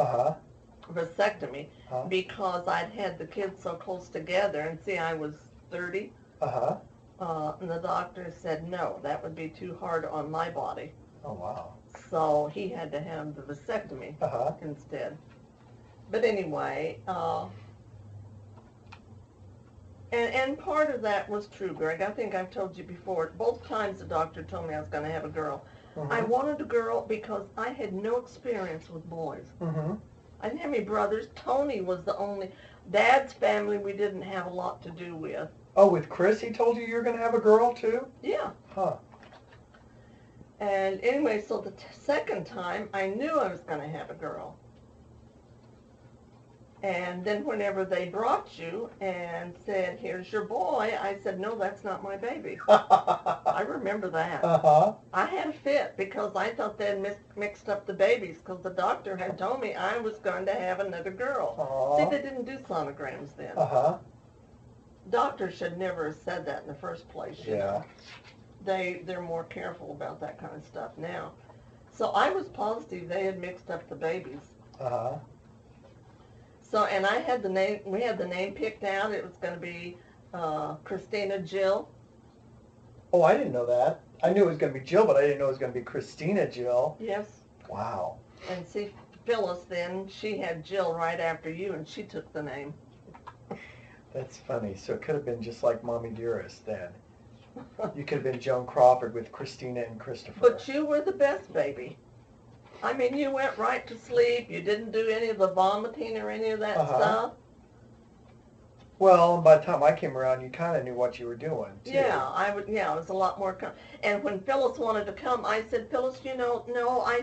Uh-huh. vasectomy Uh-huh. because I'd had the kids so close together, and see, I was 30. Uh-huh. And the doctor said no, that would be too hard on my body. Oh, wow. So he had to have the vasectomy Uh-huh. instead. But anyway, and part of that was true, Greg. I think I've told you before. Both times the doctor told me I was going to have a girl. I Mm-hmm. wanted a girl because I had no experience with boys. Mm-hmm. I didn't have any brothers. Tony was the only. Dad's family we didn't have a lot to do with. Oh, with Chris, he told you you're going to have a girl, too? Yeah. Huh. And anyway, so the second time, I knew I was going to have a girl. And then whenever they brought you and said, here's your boy, I said, no, that's not my baby. I remember that. Uh-huh. I had a fit because I thought they had mixed up the babies because the doctor had told me I was going to have another girl. Aw. See, they didn't do sonograms then. Uh-huh. Doctors should never have said that in the first place, you Yeah. know. They're more careful about that kind of stuff now. So I was positive they had mixed up the babies. Uh-huh. So, and I had the name, we had the name picked out. It was going to be Christina Jill. Oh, I didn't know that. I knew it was going to be Jill, but I didn't know it was going to be Christina Jill. Yes. Wow. And see, Phyllis then, she had Jill right after you, and she took the name. That's funny. So it could have been just like Mommy Dearest then. You could have been Joan Crawford with Christina and Christopher. But you were the best baby. I mean, you went right to sleep. You didn't do any of the vomiting or any of that stuff. Well, by the time I came around, you kind of knew what you were doing, too. Yeah, I would. Yeah, it was a lot more. And when Phyllis wanted to come, I said, Phyllis, you know, no, I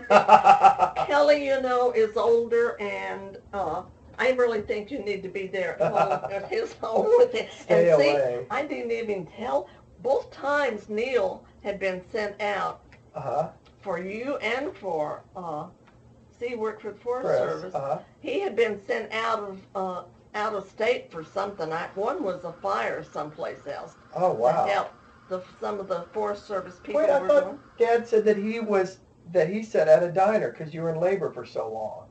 think Kelly, you know, is older, and I really think you need to be there at home, at his home with him. Stay And see, away. I didn't even tell. Both times Neil had been sent out for you and for he worked for the Forest Service. He had been sent out of state for something. One was a fire someplace else. Oh, wow. To help some of the Forest Service people. Wait, I were thought doing. Dad said that he sat at a diner because you were in labor for so long.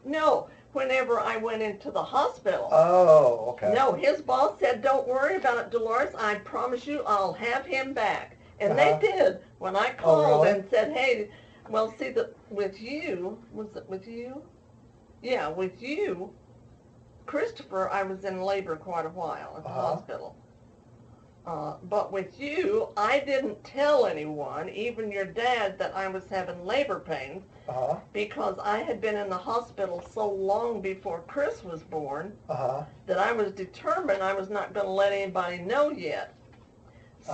No. Whenever I went into the hospital. Oh, okay. No, his boss said, don't worry about it, Dolores. I promise you I'll have him back. And they did. When I called and said, hey, well, see, with you, was it with you? Yeah, with you, Christopher, I was in labor quite a while at the hospital. But with you, I didn't tell anyone, even your dad, that I was having labor pains because I had been in the hospital so long before Chris was born that I was determined I was not going to let anybody know yet.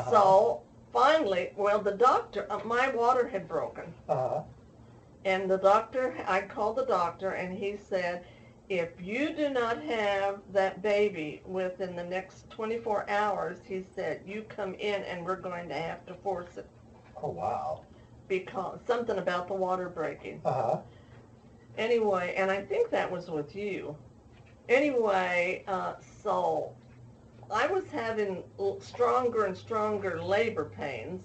So finally, well, the doctor, my water had broken. And the doctor, I called the doctor, and he said, if you do not have that baby within the next 24 hours, he said, you come in and we're going to have to force it. Oh, wow. Because something about the water breaking. Anyway, and I think that was with you. Anyway, so I was having stronger and stronger labor pains,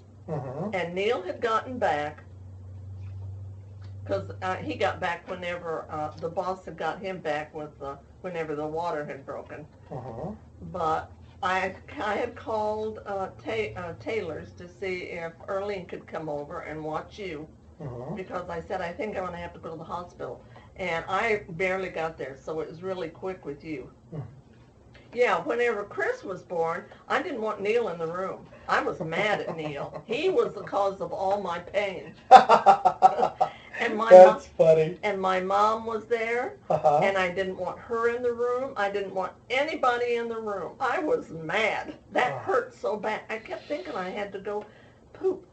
and Neil had gotten back. Because he got back whenever the boss had got him back with whenever the water had broken. But I had called Taylor's to see if Earlene could come over and watch you. Because I said, I think I'm going to have to go to the hospital. And I barely got there, so it was really quick with you. Yeah, whenever Chris was born, I didn't want Neil in the room. I was mad at Neil. He was the cause of all my pain. And That's funny. And my mom was there, and I didn't want her in the room. I didn't want anybody in the room. I was mad. That hurt so bad. I kept thinking I had to go poop,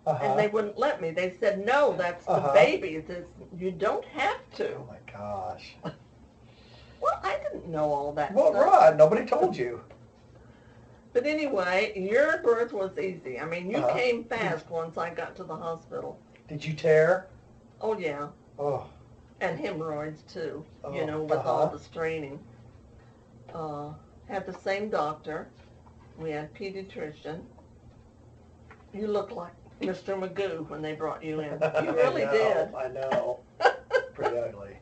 and they wouldn't let me. They said, no, that's the baby. You don't have to. Oh, my gosh. Well, I didn't know all that well, stuff. Right. Nobody told you. But anyway, your birth was easy. I mean, you came fast once I got to the hospital. Did you tear? Oh, yeah. Oh. And hemorrhoids, too, you know, with all the straining. Had the same doctor. We had pediatrician. You look like Mr. Magoo when they brought you in. You really did. I know. Pretty ugly.